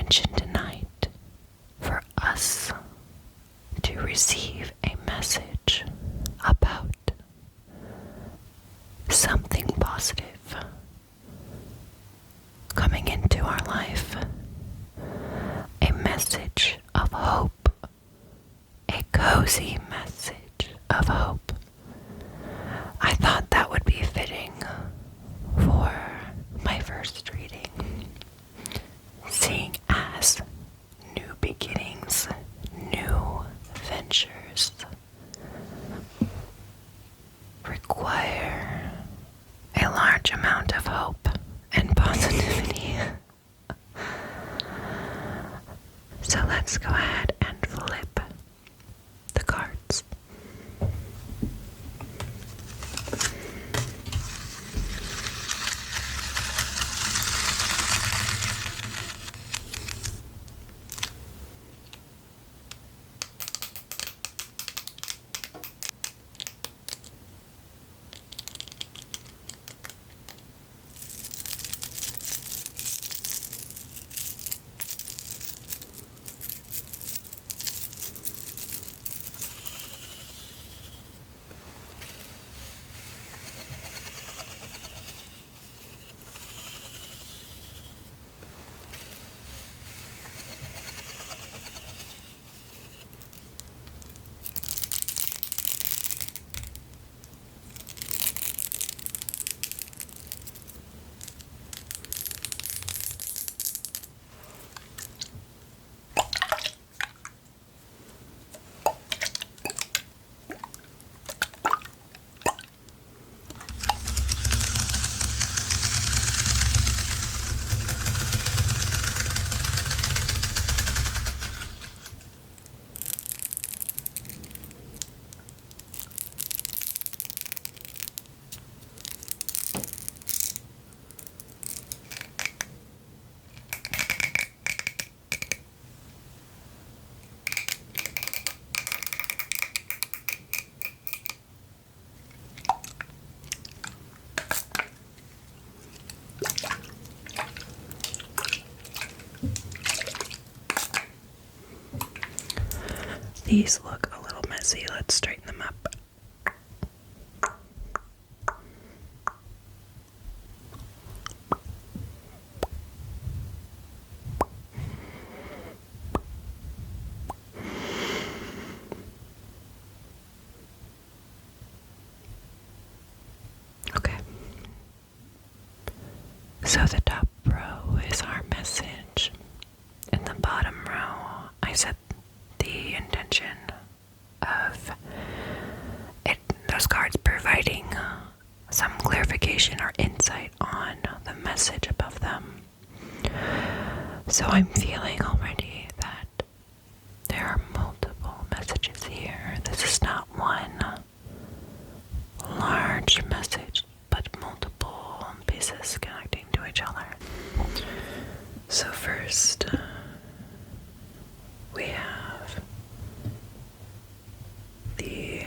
intention tonight for us to receive a message about something positive coming into our life, a message of hope, a cozy message of hope. I thought that would be fitting for my first reading, seeing as new beginnings, new ventures require a large amount of hope and positivity. So let's go ahead and flip the cards. These look a little messy. Let's straighten them up. Okay. So the top row is our message. In the bottom row, I set the intention of it, those cards providing some clarification or insight on the message above them. So I'm feeling already that there are multiple messages here. This is not one large message, but multiple pieces connecting to each other. So first, we have the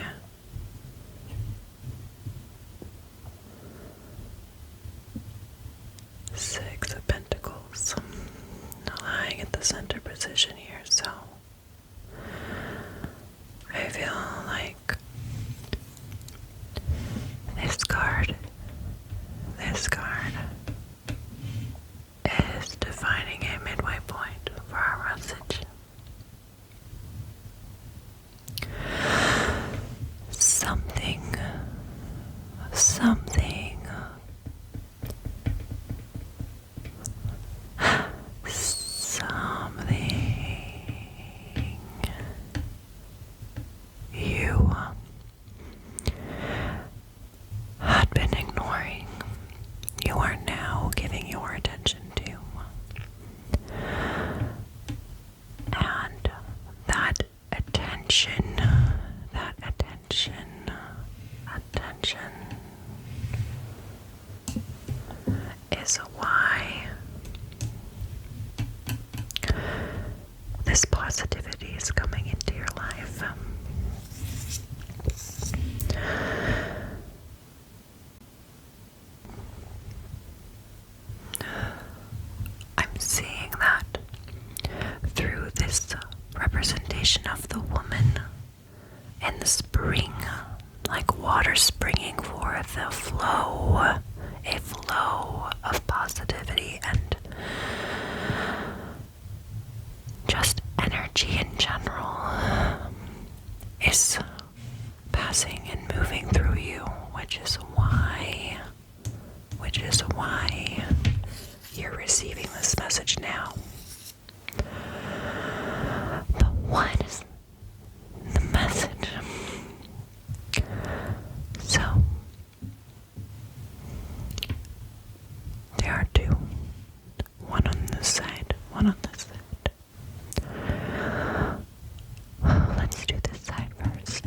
Six of Pentacles lying at the center position here. So I feel like this card is defining a midway point for our message. Something you had been ignoring, you are now giving your attention to. And that attention is why this positivity is coming into your life. I'm seeing that visualization of the woman in the spring, like water springing forth, a flow of positivity and just energy in general is passing and moving through you, which is why you're receiving this message now. But what is the message? So, there are two. One on this side, one on this side. Let's do this side first.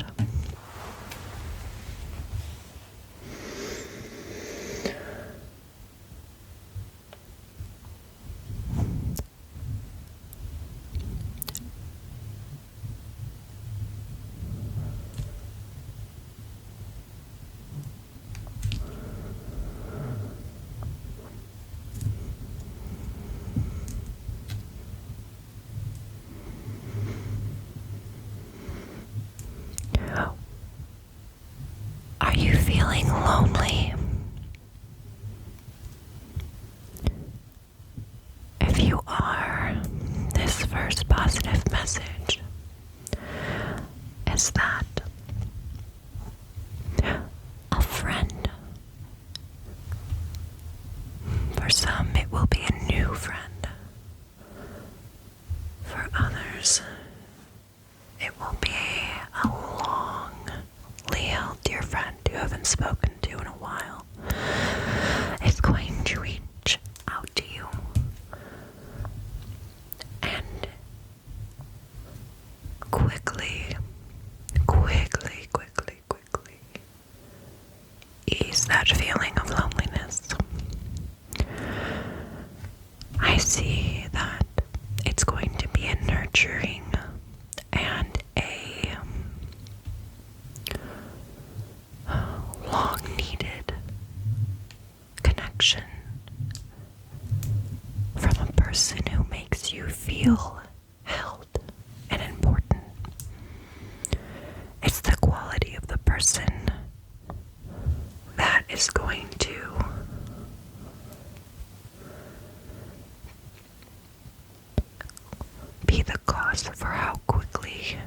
Are you feeling lonely? If you are, this first positive message is that a friend, for some it will be a new friend, for others it will be a longly held dear friend you haven't spoken to in a while. It's going to reach out to you and quickly ease that feeling of loneliness. I see that it's going to be a nurturing and a long-needed connection from a person who makes you feel held and important. It's the quality of the person that is going to be the cause for how quickly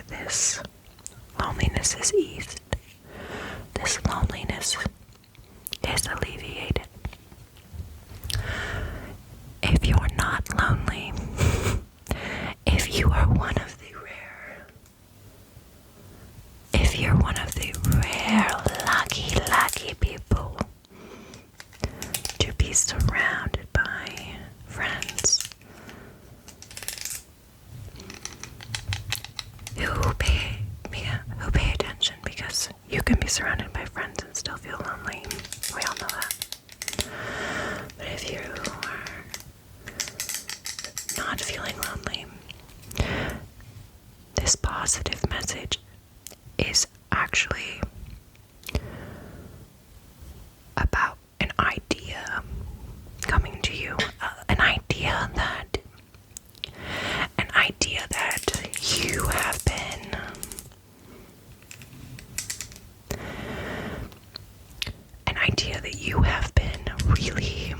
this loneliness is eased. This loneliness is alleviated. If you're not lonely, if you are one of the rare, lucky people to be surrounded by friends who pay attention, because you can be surrounded by friends and still feel lonely. We all know that. But if you are not feeling lonely, this positive message is actually about an idea coming to you, an idea that you have been really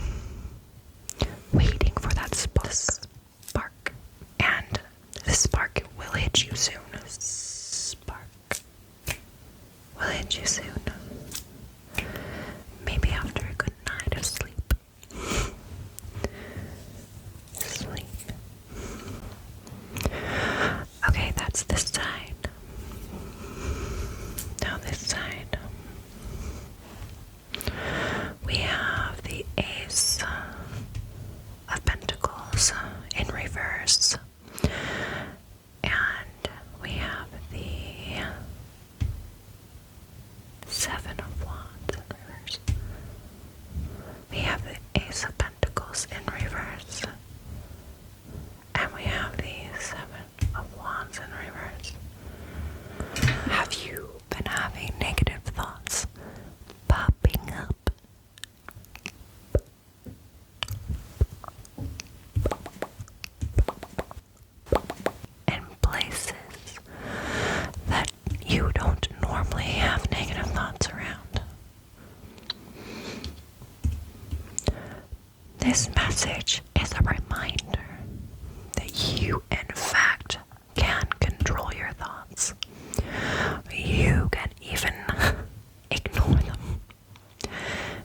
waiting for, that spark, and the spark will hit you soon. Will hit you soon. Maybe after a good night of sleep. Okay, that's this side. Now this side. We have the Ace This message is a reminder that you, in fact, can control your thoughts. You can even ignore them,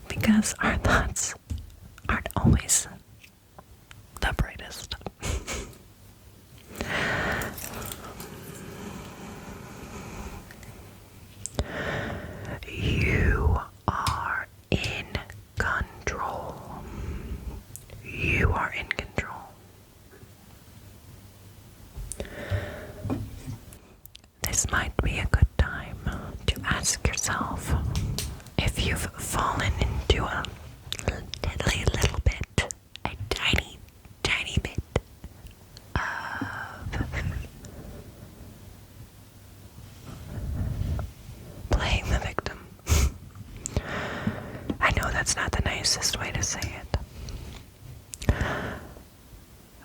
because our thoughts aren't always the brightest. You are in control. You are in control. This might be a good time to ask yourself if you've fallen into a little bit, a tiny, tiny bit of playing the victim. I know that's not the nicest way to say it,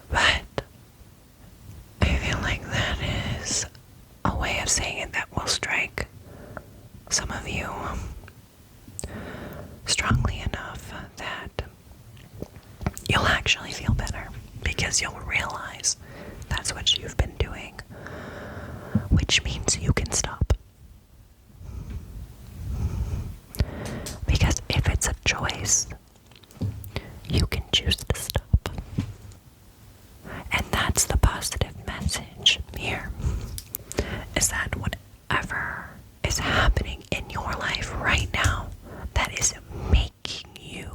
but I feel like that is a way of saying it that will strike some of you strongly enough that you'll actually feel better, because you'll realize that's what you've been doing, which means you can stop. Because if it's a choice, you can choose to stop. And that's the positive message here, is that whatever is happening in your life right now that is making you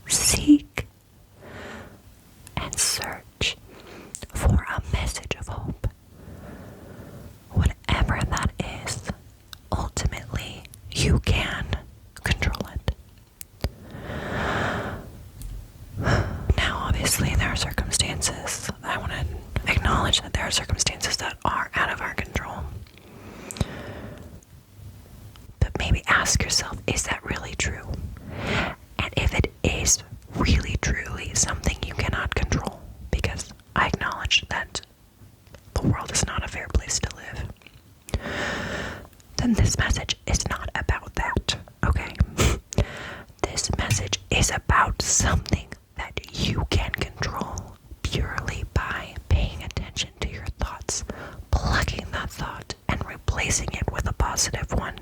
seek and search for a message of hope, whatever that is, ultimately you can control it. Now, obviously, there are circumstances. I want to acknowledge that there are circumstances that are out of our control. But maybe ask yourself, is that really true? And if it is really, truly something you cannot control, because I acknowledge that the world is not a fair place to live, then this message is not about that, okay? This message is about something that you can control purely by paying attention to your thoughts, plucking that thought and replacing it with a positive one.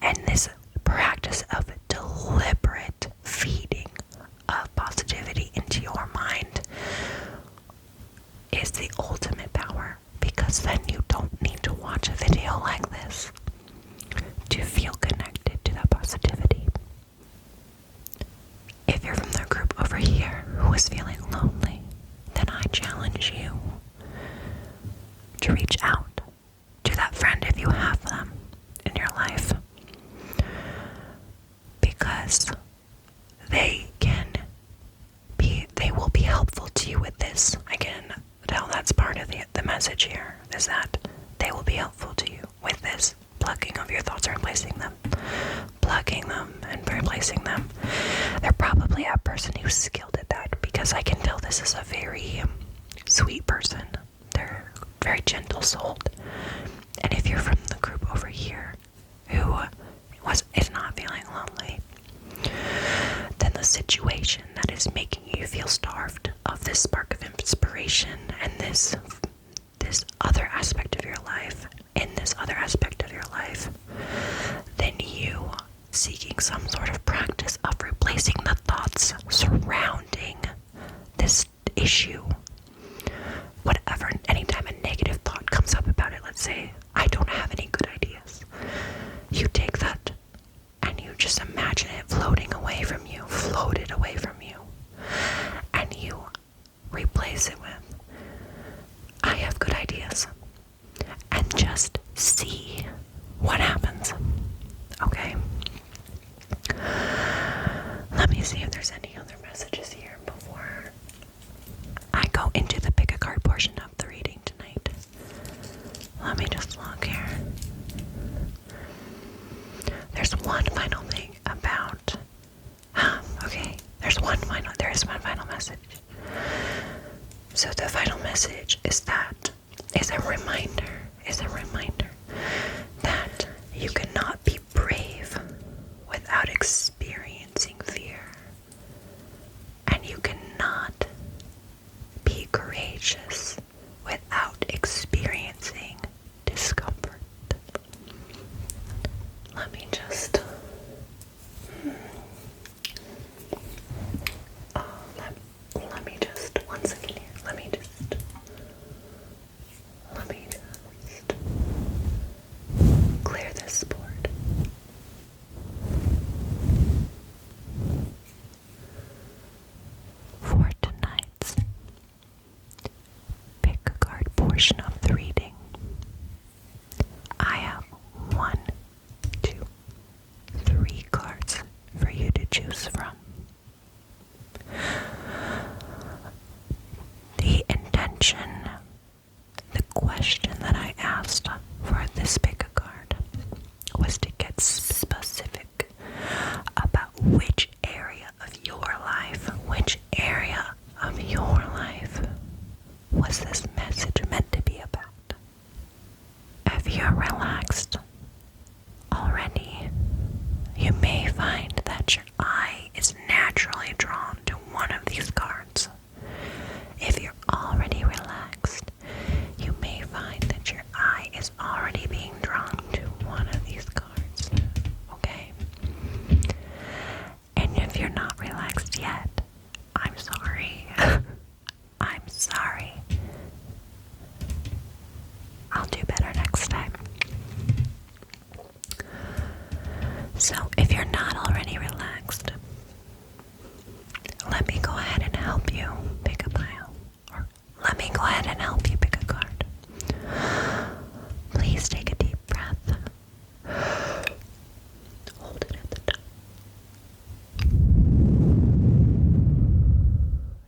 And this practice of deliberate feeding of positivity into your mind is the ultimate power, because then you don't need to watch a video like this to feel connected to that positivity. If you're from the group over here who is feeling lonely, then I challenge you to reach out to that friend if you have them in your life, because they will be helpful to you with this. I can tell that's part of the message here, is that they will be helpful to you with this plucking of your thoughts and replacing them. Plucking them and replacing them. They're probably a person who's skilled at that, because I can tell this is a very sweet person. They're very gentle-souled. And if you're from the group over here who is not feeling lonely, then the situation that is making you feel starved of this spark of inspiration and this other aspect of your life, then you seeking some sort of practice of replacing the thoughts surrounding this issue. Whatever, anytime a negative thought comes up about it, let's say, I don't have any good ideas, you take that and you just imagine it floated away from you, and you replace it with, I have good ideas, and just see what happens, okay? Let me see if there's any other messages here before I go into the pick a card portion of the reading tonight. Let me just look here. There's one final thing about, okay, there is one final message. So the final message is a reminder that you cannot be brave without experiencing fear. And you choose from. The intention, the question that I asked for this pick a card was to get specific about which area of your life was this message meant to be about. If you're relaxed already, you may find that your eye is naturally drawn to one of these cards. If you're already relaxed, you may find that your eye is already being drawn to one of these cards. Okay? And if you're not relaxed yet, I'm sorry. I'm sorry. I'll do better next time. So, if you're not already relaxed, let me go ahead and help you pick a pile. Or let me go ahead and help you pick a card. Please take a deep breath. Hold it at the top.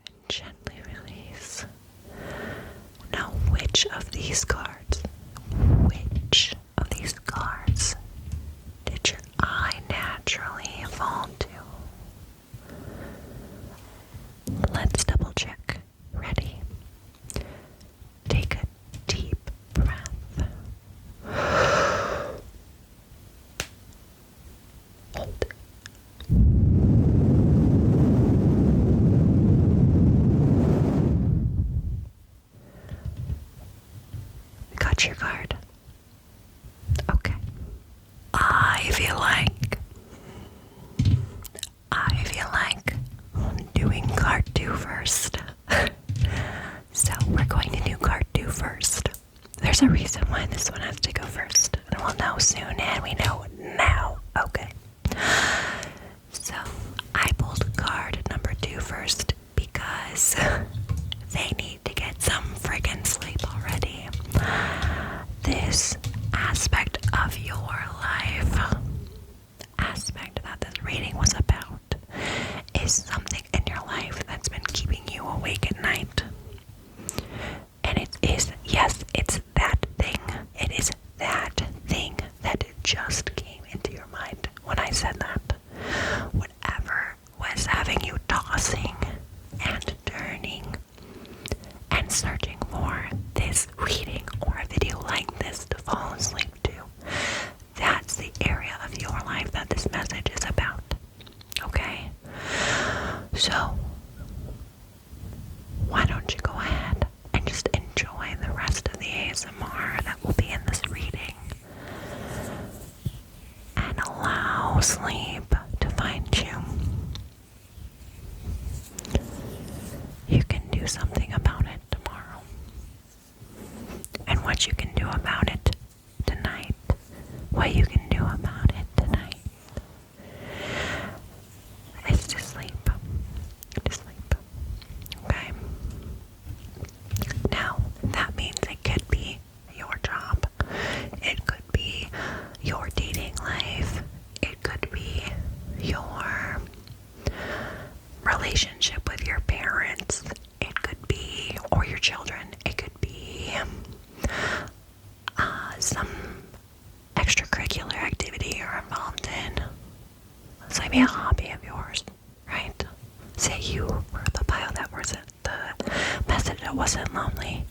And gently release. Now, which of these cards did your eye naturally fall to? Let's double check. Ready? Take a deep breath. Hold it. Got your card? Okay. I feel like doing card 2 first. So we're going to do card 2 first. There's a reason why this one has to go first. And we'll know soon, and we know now. Okay. So I pulled card number 2 first because they need to get some friggin' sleep already. This aspect of your life, aspect that this reading was about, is something in your life that's been keeping you awake at night. And it is, yes, it's that thing. It is that thing that just came into your mind when I said that. Whatever was having you tossing and turning and searching for this reading or a video like this to fall asleep to, that's the area of your life that this message is about. Okay? So, why don't you go ahead and just enjoy the rest of the ASMR that will be in this reading and allow sleep to find you. You can do something about it tomorrow. And what you can do about it tonight, what you can do about it tonight, is to sleep. To sleep. Okay? Now, that means it could be your job. It could be your dating life. It could be your relationship with your parents. It could be, or your children. It could be some extracurricular activity you're involved in. It's maybe a hobby of yours, right? Say you were the pile that wasn't the message that wasn't lonely,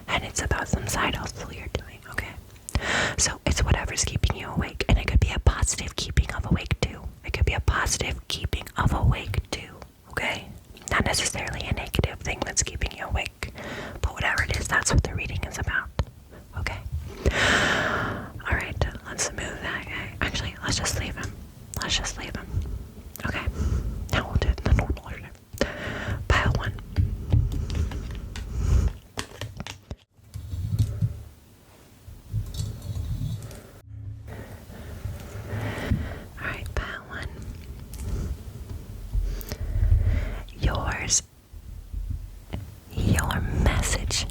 and it's about some side hustle you're doing, okay? So it's whatever's keeping you awake, and it could be a positive keeping of awake too. It could be a positive keeping of awake too, okay? Not necessarily a negative thing that's keeping you awake, but whatever it is, that's what the reading is about, okay? Alright, let's move that guy. Actually, let's just leave him. Let's just leave him. Okay, now we'll do the normal order. Pile 1. Alright, pile 1. Your message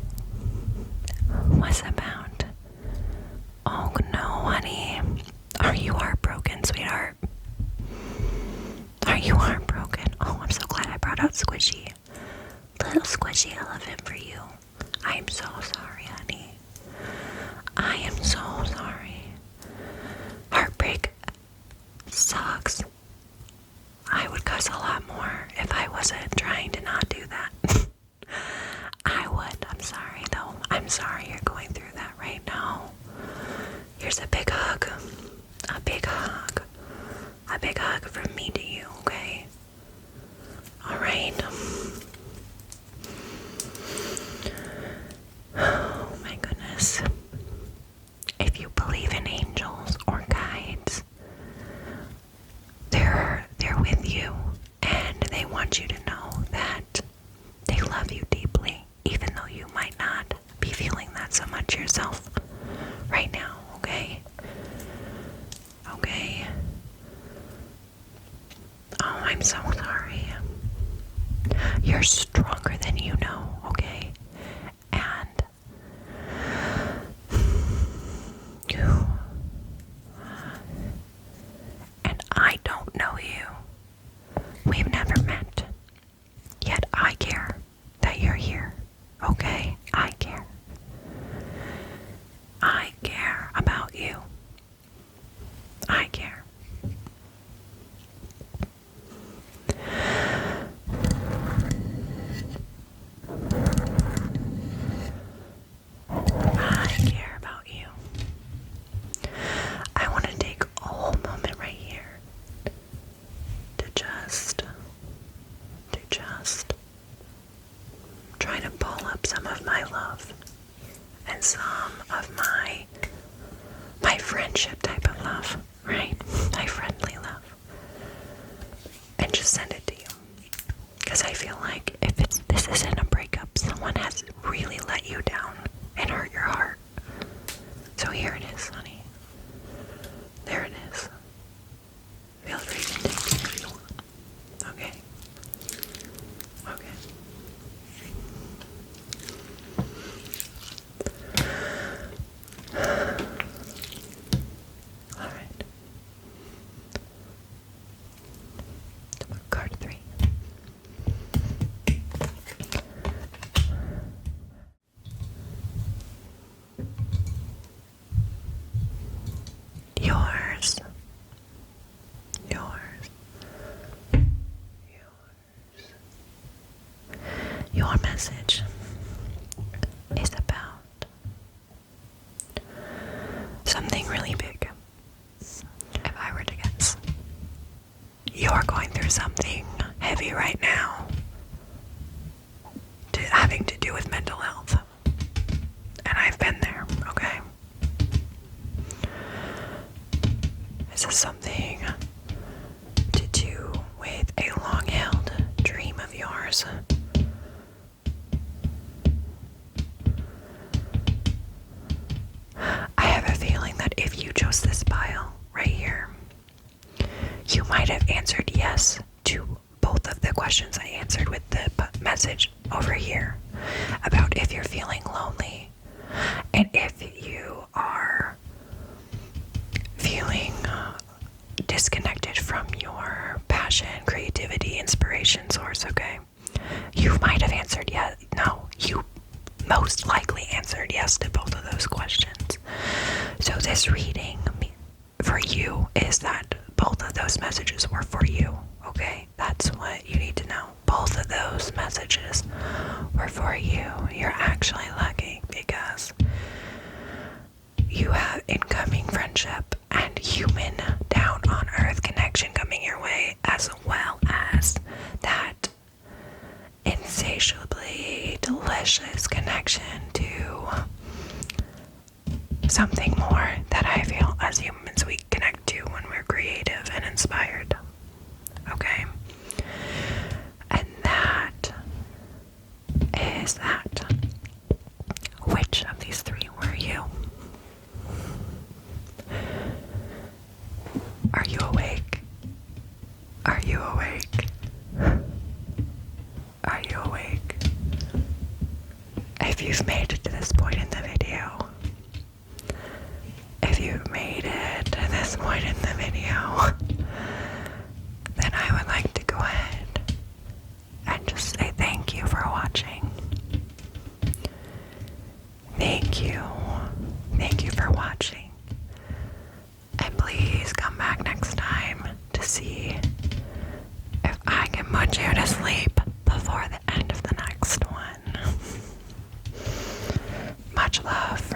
was about, oh no, honey, are you heartbroken, sweetheart? Are you Shout out Squishy. Little squishy elephant for you. I'm so sorry, honey. I am so sorry. Heartbreak sucks. I would cuss a lot more if I wasn't trying to not do that. I would. I'm sorry, though. I'm sorry you're going through that right now. Here's a big hug. A big hug. A big hug from me to you, okay? Alright. Oh my goodness. If you believe in angels or guides, they're with you, and they want you to know that they love you deeply, even though you might not be feeling that so much yourself right now, okay? Okay. Oh, I'm so sorry. You're stronger than you know, okay? And you and I don't know you. We've never met. Yet I care that you're here, okay? I care. I care about you. I care. I care about you. I want to take a whole moment right here to just try to pull up some of my love and some of my friendship type of love, right? My friendly love. And just send it to you. Because I feel like if this isn't a breakup, someone has really let you down and hurt your heart. So here it is, honey. There it is. Feel free to take it if you want. Okay? Okay. Alright. Card 3. Yours. Your message is about something really big. If I were to guess, you're going through something heavy right now, having to do with mental health. And I've been there, okay? This is something to do with a long-held dream of yours. I have a feeling that if you chose this pile right here, you might have answered yes to both of the questions I answered with the message over here about if you're feeling lonely and if you are feeling disconnected from your passion, creativity, inspiration source, okay? You might have answered yes. No, you most likely answered yes to both of those questions. So this reading for you is that both of those messages were for you, okay? That's what you need to know. Both of those messages were for you. You're actually lucky because you have incoming friendship and human down on earth connection coming your way, as well as that insatiably delicious connection to something more that I feel as humans we connect to when we're creative and inspired. Okay? And that is that. Which of these three were you? Are you awake? Are you awake? Are you awake? If you've made it to this point in the video, then I would like to go ahead and for watching. And please come back next time to see if I can put you to sleep before the end of the next one. Much love,